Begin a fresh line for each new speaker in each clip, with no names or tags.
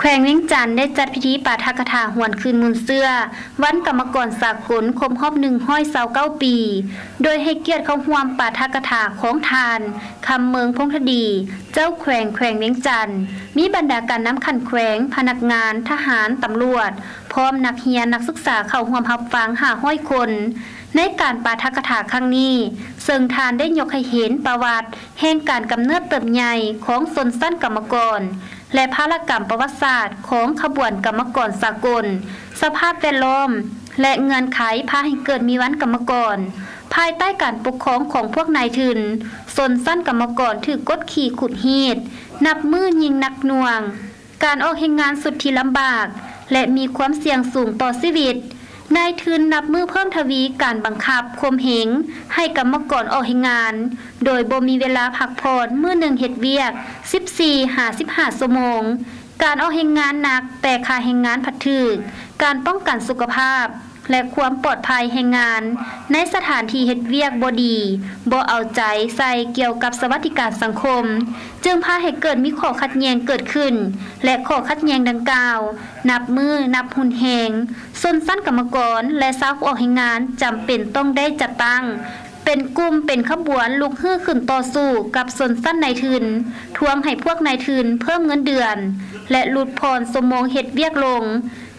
แขวงเวียงจันทน์ได้จัดพิธีปาฐกถาหวนคืนมูลเสื้อวันกรรมกรสากลครบรอบ129 ปี โดยให้เกียรติเข้าร่วมปาฐกถาของทานคำเมืองพงธดีเจ้าแขวงเวียงจันทน์มีบรรดาการน้ำขันแขวงพนักงานทหารตำรวจพร้อมนักเรียนนักศึกษาเข้าร่วมรับฟัง500 คนในการปาฐกถาครั้งนี้ซึ่งทานได้ยกให้เห็นประวัติแห่งการกำเนิดเติบใหญ่ของชนชั้นกรรมกรและภารกรรมประวัติศาสตร์ของขบวนกรรมกรสากลสภาพแวดล้อมและเงื่อนไขพาให้เกิดมีวันกรรมกรภายใต้การปกครองของพวกนายทุนชนชั้นกรรมกรถือกดขี่ขุดหีดนับมือยิงนักหน่วงการออกแห่งงานสุดที่ลำบากและมีความเสี่ยงสูงต่อชีวิตนายทุนนับมือเพิ่มทวีการบังคับข่มเหงให้กรรมกรออกแห่งงานโดยบ่มีเวลาพักผ่อนมื้อหนึ่งเฮ็ดเวียก 14-55 ชั่วโมงการออกแห่งงานหนักแต่ค่าแห่งงานผัดถึกการป้องกันสุขภาพและความปลอดภัยแห่งงานในสถานที่เฮ็ดเวียกบ่ดีบ่เอาใจใส่เกี่ยวกับสวัสดิการสังคมจึงพาให้เกิดมีข้อขัดแย้งเกิดขึ้นและข้อขัดแย้งดังกล่าวนับมือนับหุ่นแหงชนชั้นกรรมกรและชาวผู้ออกแห่งงานจำเป็นต้องได้จัดตั้งเป็นกลุ่มเป็นขบวนลุกฮื้อขึ้นต่อสู้กับชนชั้นนายทุนทวงให้พวกนายทุนเพิ่มเงินเดือนและลดพรชั่วโมงเฮ็ดเวียกลง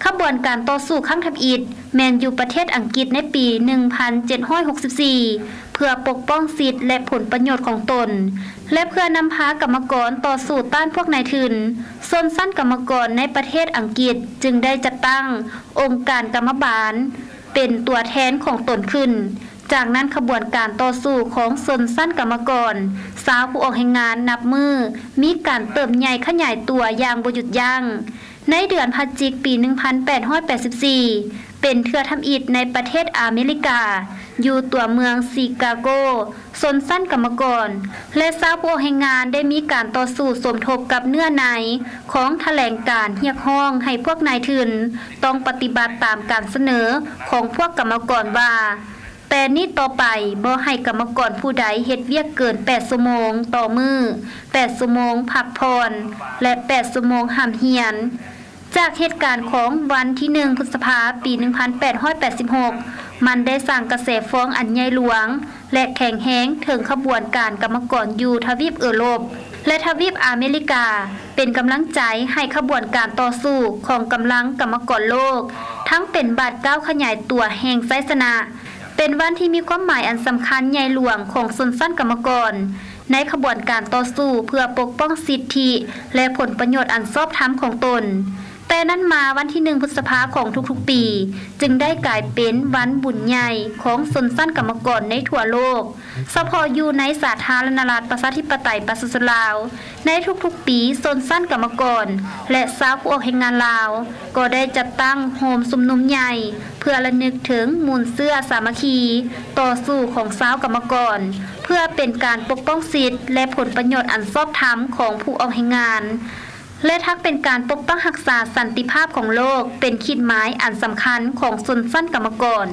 ขบวนการต่อสู้ครั้งทับอิฐแมนอยู่ประเทศอังกฤษในปี 1764 เพื่อปกป้องสิทธิและผลประโยชน์ของตนและเพื่อนำพากรรมกรต่อสู้ต้านพวกนายทุนชนชั้นกรรมกรในประเทศอังกฤษจึงได้จัดตั้งองค์การกรรมบาลเป็นตัวแทนของตนขึ้นจากนั้นขบวนการต่อสู้ของชนชั้นกรรมกรสาวผู้ออกแห่งงานนับมือมีการเติบใหญ่ขยายตัวอย่างบ่หยุดยั้งในเดือนพฤศจิกายนปี 1884 เป็นเทื่อทำอิฐในประเทศอเมริกาอยู่ตัวเมืองชิคาโกชนชั้นกรรมกรและชาวผู้ออกแห่งงานได้มีการต่อสู้สมทบกับเนื้อในของแถลงการเรียกร้องให้พวกนายทุนต้องปฏิบัติตามการเสนอของพวกกรรมกรว่าแต่นี้ต่อไปบ่ให้กรรมกรผู้ใดเฮ็ดเวียกเกิน8ชั่วโมงต่อมื้อ8ชั่วโมงพักผ่อนและ8ชั่วโมงห้ามเรียนจากเหตุการณ์ของวันที่1พฤษภาคมปี 1886 มันได้สร้างกระแสฟ้องอันใหญ่หลวงและแข็งแรงถึงขบวนการกรรมกรอยู่ทวีปยุโรปและทวีปอเมริกาเป็นกำลังใจให้ขบวนการต่อสู้ของกำลังกรรมกรโลกทั้งเป็นบาดก้าวขยายตัวแห่งไสชนะเป็นวันที่มีความหมายอันสำคัญใหญ่หลวงของชนชั้นกรรมกรในขบวนการต่อสู้เพื่อปกป้องสิทธิและผลประโยชน์อันชอบธรรมของตนแต่นั้นมาวันที่1พฤษภาคมของทุกๆปีจึงได้กลายเป็นวันบุญใหญ่ของชนชั้นกรรมกรในทั่วโลกเฉพาะอยู่ในสาธารณรัฐประชาธิปไตยประชาชนลาวในทุกๆปีชนชั้นกรรมกรและชาวผู้ออกแห่งงานลาวก็ได้จัดตั้งโฮมชุมนุมใหญ่เพื่อระลึกถึงมูลเสื้อสามัคคีต่อสู้ของชาวกรรมกรเพื่อเป็นการปกป้องสิทธิและผลประโยชน์อันชอบธรรมของผู้ออกแห่งงานและทั้งเป็นการปกป้องรักษาสันติภาพของโลกเป็นขีดหมายอันสำคัญของชนชั้นกรรมกร